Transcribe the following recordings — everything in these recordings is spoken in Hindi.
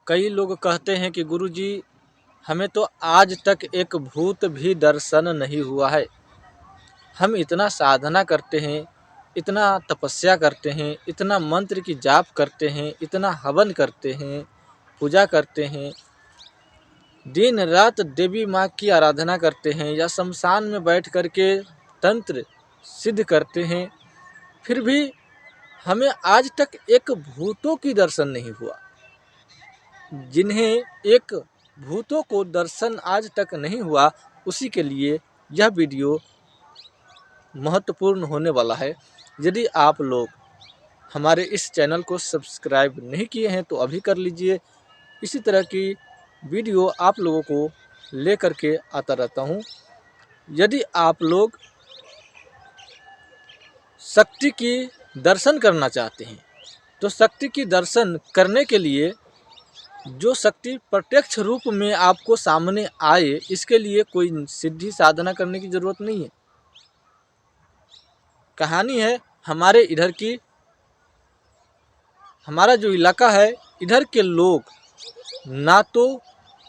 कई लोग कहते हैं कि गुरुजी हमें तो आज तक एक भूत भी दर्शन नहीं हुआ है। हम इतना साधना करते हैं, इतना तपस्या करते हैं, इतना मंत्र की जाप करते हैं, इतना हवन करते हैं, पूजा करते हैं, दिन रात देवी माँ की आराधना करते हैं या शमशान में बैठ कर के तंत्र सिद्ध करते हैं, फिर भी हमें आज तक एक भूतों की दर्शन नहीं हुआ। जिन्हें एक भूतों को दर्शन आज तक नहीं हुआ, उसी के लिए यह वीडियो महत्वपूर्ण होने वाला है। यदि आप लोग हमारे इस चैनल को सब्सक्राइब नहीं किए हैं तो अभी कर लीजिए। इसी तरह की वीडियो आप लोगों को लेकर के आता रहता हूँ। यदि आप लोग शक्ति की दर्शन करना चाहते हैं तो शक्ति की दर्शन करने के लिए जो शक्ति प्रत्यक्ष रूप में आपको सामने आए, इसके लिए कोई सिद्धि साधना करने की ज़रूरत नहीं है। कहानी है हमारे इधर की। हमारा जो इलाका है, इधर के लोग ना तो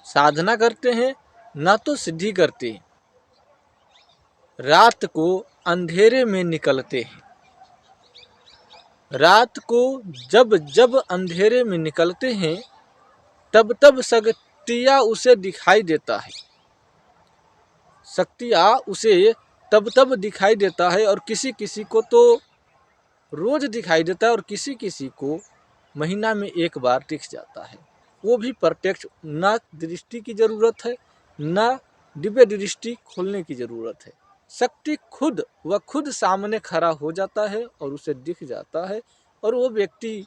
साधना करते हैं ना तो सिद्धि करते हैं। रात को अंधेरे में निकलते हैं। रात को जब जब अंधेरे में निकलते हैं तब तब शक्तियाँ उसे दिखाई देता है। शक्तियाँ उसे तब तब दिखाई देता है और किसी किसी को तो रोज दिखाई देता है और किसी किसी को महीना में एक बार दिख जाता है। वो भी प्रत्यक्ष, ना दृष्टि की ज़रूरत है ना दिव्य दृष्टि खोलने की ज़रूरत है। शक्ति खुद सामने खड़ा हो जाता है और उसे दिख जाता है। और वो व्यक्ति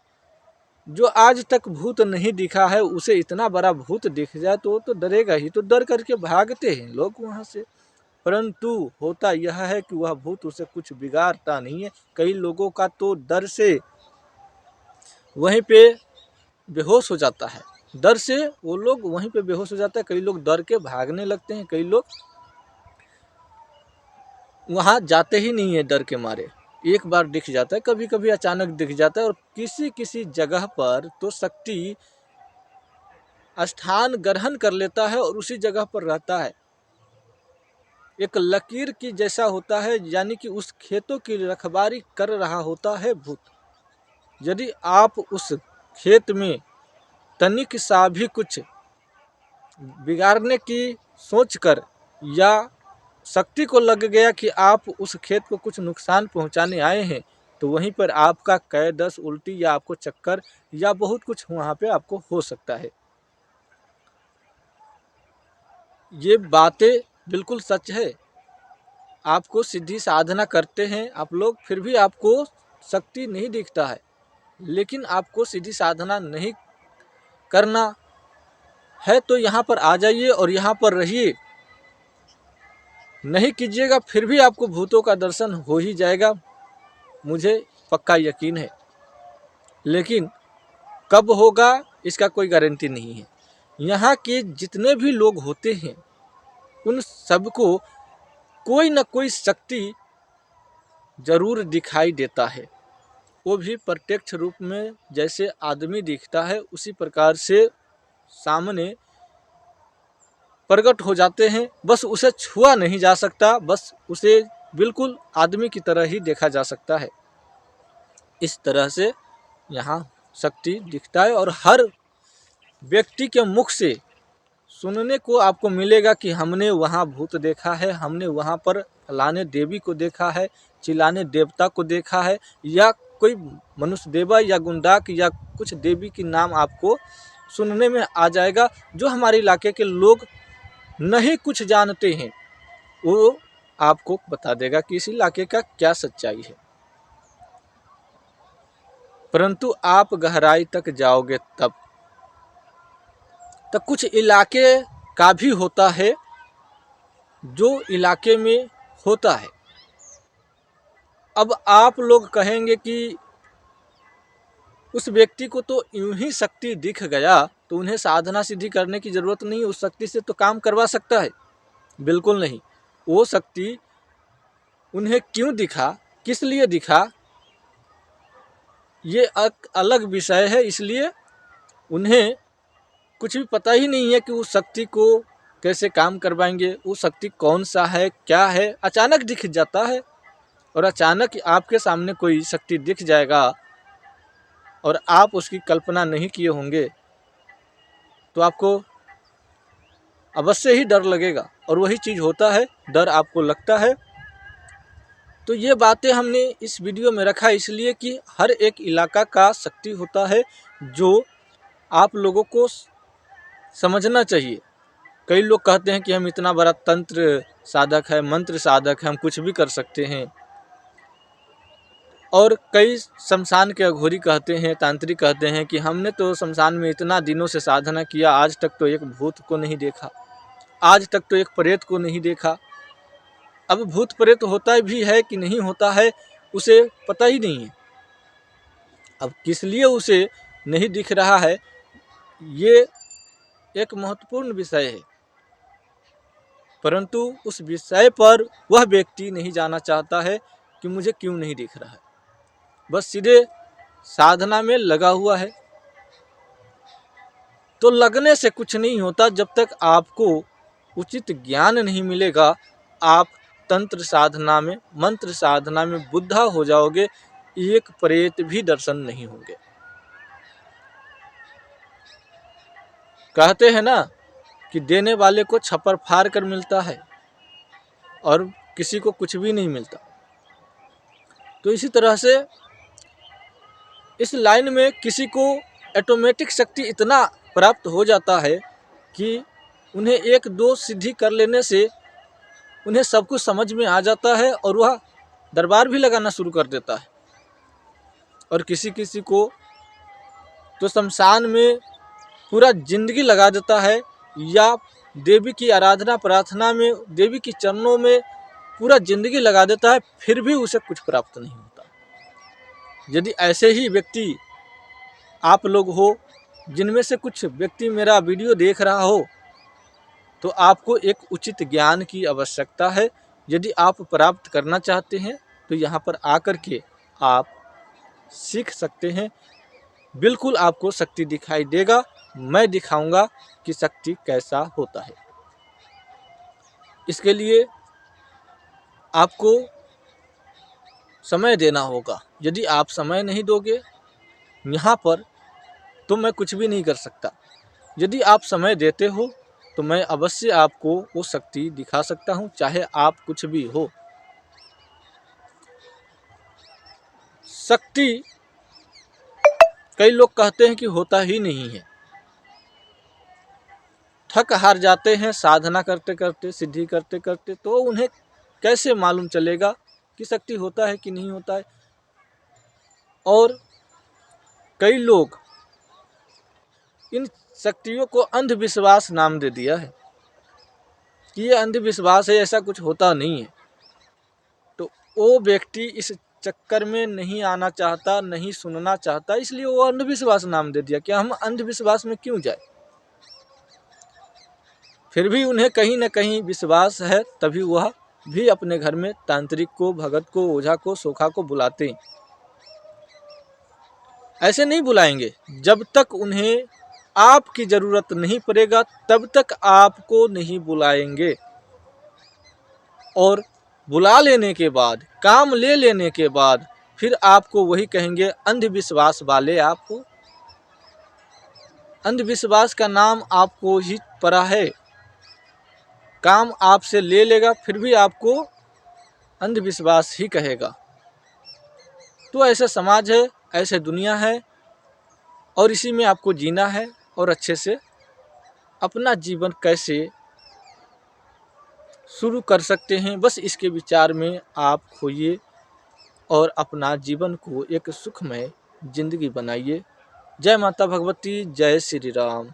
जो आज तक भूत नहीं दिखा है, उसे इतना बड़ा भूत दिख जाए तो वो तो डरेगा ही, तो डर करके भागते हैं लोग वहाँ से। परंतु होता यह है कि वह भूत उसे कुछ बिगाड़ता नहीं है। कई लोगों का तो डर से वहीं पे बेहोश हो जाता है। डर से वो लोग वहीं पे बेहोश हो जाता है। कई लोग डर के भागने लगते हैं, कई लोग वहाँ जाते ही नहीं है डर के मारे। एक बार दिख जाता है, कभी कभी अचानक दिख जाता है। और किसी किसी जगह पर तो शक्ति स्थान ग्रहण कर लेता है और उसी जगह पर रहता है। एक लकीर की जैसा होता है, यानी कि उस खेतों की रखवाली कर रहा होता है भूत। यदि आप उस खेत में तनिक सा भी कुछ बिगाड़ने की सोचकर या शक्ति को लग गया कि आप उस खेत को कुछ नुकसान पहुंचाने आए हैं, तो वहीं पर आपका कै दस उल्टी या आपको चक्कर या बहुत कुछ वहाँ पे आपको हो सकता है। ये बातें बिल्कुल सच है। आपको सिद्धि साधना करते हैं आप लोग, फिर भी आपको शक्ति नहीं दिखता है। लेकिन आपको सिद्धि साधना नहीं करना है तो यहाँ पर आ जाइए और यहाँ पर रहिए। नहीं कीजिएगा फिर भी आपको भूतों का दर्शन हो ही जाएगा, मुझे पक्का यकीन है। लेकिन कब होगा इसका कोई गारंटी नहीं है। यहाँ के जितने भी लोग होते हैं उन सबको कोई न कोई शक्ति जरूर दिखाई देता है। वो भी प्रत्यक्ष रूप में, जैसे आदमी दिखता है उसी प्रकार से सामने प्रकट हो जाते हैं। बस उसे छुआ नहीं जा सकता, बस उसे बिल्कुल आदमी की तरह ही देखा जा सकता है। इस तरह से यहाँ शक्ति दिखता है और हर व्यक्ति के मुख से सुनने को आपको मिलेगा कि हमने वहाँ भूत देखा है, हमने वहाँ पर फलाने देवी को देखा है, चिल्लाने देवता को देखा है, या कोई मनुष्य देवा या गुंडाक या कुछ देवी की नाम आपको सुनने में आ जाएगा। जो हमारे इलाके के लोग नहीं कुछ जानते हैं वो आपको बता देगा कि इस इलाके का क्या सच्चाई है। परंतु आप गहराई तक जाओगे तब कुछ इलाके का भी होता है जो इलाके में होता है। अब आप लोग कहेंगे कि उस व्यक्ति को तो यूं ही शक्ति दिख गया तो उन्हें साधना सिद्धि करने की ज़रूरत नहीं, उस शक्ति से तो काम करवा सकता है। बिल्कुल नहीं। वो शक्ति उन्हें क्यों दिखा, किस लिए दिखा, ये एक अलग विषय है। इसलिए उन्हें कुछ भी पता ही नहीं है कि उस शक्ति को कैसे काम करवाएंगे, वो शक्ति कौन सा है, क्या है, अचानक दिख जाता है। और अचानक आपके सामने कोई शक्ति दिख जाएगा और आप उसकी कल्पना नहीं किए होंगे तो आपको अवश्य ही डर लगेगा, और वही चीज़ होता है, डर आपको लगता है। तो ये बातें हमने इस वीडियो में रखा इसलिए कि हर एक इलाका का शक्ति होता है जो आप लोगों को समझना चाहिए। कई लोग कहते हैं कि हम इतना बड़ा तंत्र साधक है, मंत्र साधक है, हम कुछ भी कर सकते हैं। और कई शमशान के अघोरी कहते हैं, तांत्रिक कहते हैं कि हमने तो शमशान में इतना दिनों से साधना किया, आज तक तो एक भूत को नहीं देखा, आज तक तो एक प्रेत को नहीं देखा। अब भूत प्रेत होता भी है कि नहीं होता है उसे पता ही नहीं है। अब किस लिए उसे नहीं दिख रहा है, ये एक महत्वपूर्ण विषय है, परंतु उस विषय पर वह व्यक्ति नहीं जाना चाहता है कि मुझे क्यों नहीं दिख रहा है। बस सीधे साधना में लगा हुआ है। तो लगने से कुछ नहीं होता जब तक आपको उचित ज्ञान नहीं मिलेगा। आप तंत्र साधना में, मंत्र साधना में बुद्धा हो जाओगे, एक प्रेत भी दर्शन नहीं होंगे। कहते हैं ना कि देने वाले को छप्पर फाड़ कर मिलता है और किसी को कुछ भी नहीं मिलता। तो इसी तरह से इस लाइन में किसी को ऑटोमेटिक शक्ति इतना प्राप्त हो जाता है कि उन्हें एक दो सिद्धि कर लेने से उन्हें सब कुछ समझ में आ जाता है और वह दरबार भी लगाना शुरू कर देता है। और किसी किसी को तो शमशान में पूरा जिंदगी लगा देता है, या देवी की आराधना प्रार्थना में, देवी के चरणों में पूरा जिंदगी लगा देता है, फिर भी उसे कुछ प्राप्त नहीं होता। यदि ऐसे ही व्यक्ति आप लोग हो, जिनमें से कुछ व्यक्ति मेरा वीडियो देख रहा हो, तो आपको एक उचित ज्ञान की आवश्यकता है। यदि आप प्राप्त करना चाहते हैं तो यहाँ पर आकर के आप सीख सकते हैं। बिल्कुल आपको शक्ति दिखाई देगा, मैं दिखाऊंगा कि शक्ति कैसा होता है। इसके लिए आपको समय देना होगा। यदि आप समय नहीं दोगे यहाँ पर तो मैं कुछ भी नहीं कर सकता। यदि आप समय देते हो तो मैं अवश्य आपको वो शक्ति दिखा सकता हूँ, चाहे आप कुछ भी हो। शक्ति कई लोग कहते हैं कि होता ही नहीं है, थक हार जाते हैं साधना करते करते, सिद्धि करते करते, तो उन्हें कैसे मालूम चलेगा कि शक्ति होता है कि नहीं होता है। और कई लोग इन शक्तियों को अंधविश्वास नाम दे दिया है कि ये अंधविश्वास है, ऐसा कुछ होता नहीं है। तो वो व्यक्ति इस चक्कर में नहीं आना चाहता, नहीं सुनना चाहता, इसलिए वो अंधविश्वास नाम दे दिया कि हम अंधविश्वास में क्यों जाए। फिर भी उन्हें कहीं न कहीं विश्वास है, तभी वह भी अपने घर में तांत्रिक को, भगत को, ओझा को, सोखा को बुलाते हैं। ऐसे नहीं बुलाएंगे, जब तक उन्हें आपकी ज़रूरत नहीं पड़ेगा तब तक आपको नहीं बुलाएंगे। और बुला लेने के बाद, काम ले लेने के बाद फिर आपको वही कहेंगे अंधविश्वास वाले। आपको अंधविश्वास का नाम आपको ही पड़ा है। काम आपसे ले लेगा फिर भी आपको अंधविश्वास ही कहेगा। तो ऐसा समाज है, ऐसे दुनिया है, और इसी में आपको जीना है और अच्छे से अपना जीवन कैसे शुरू कर सकते हैं, बस इसके विचार में आप खोइए और अपना जीवन को एक सुखमय जिंदगी बनाइए। जय माता भगवती, जय श्री राम।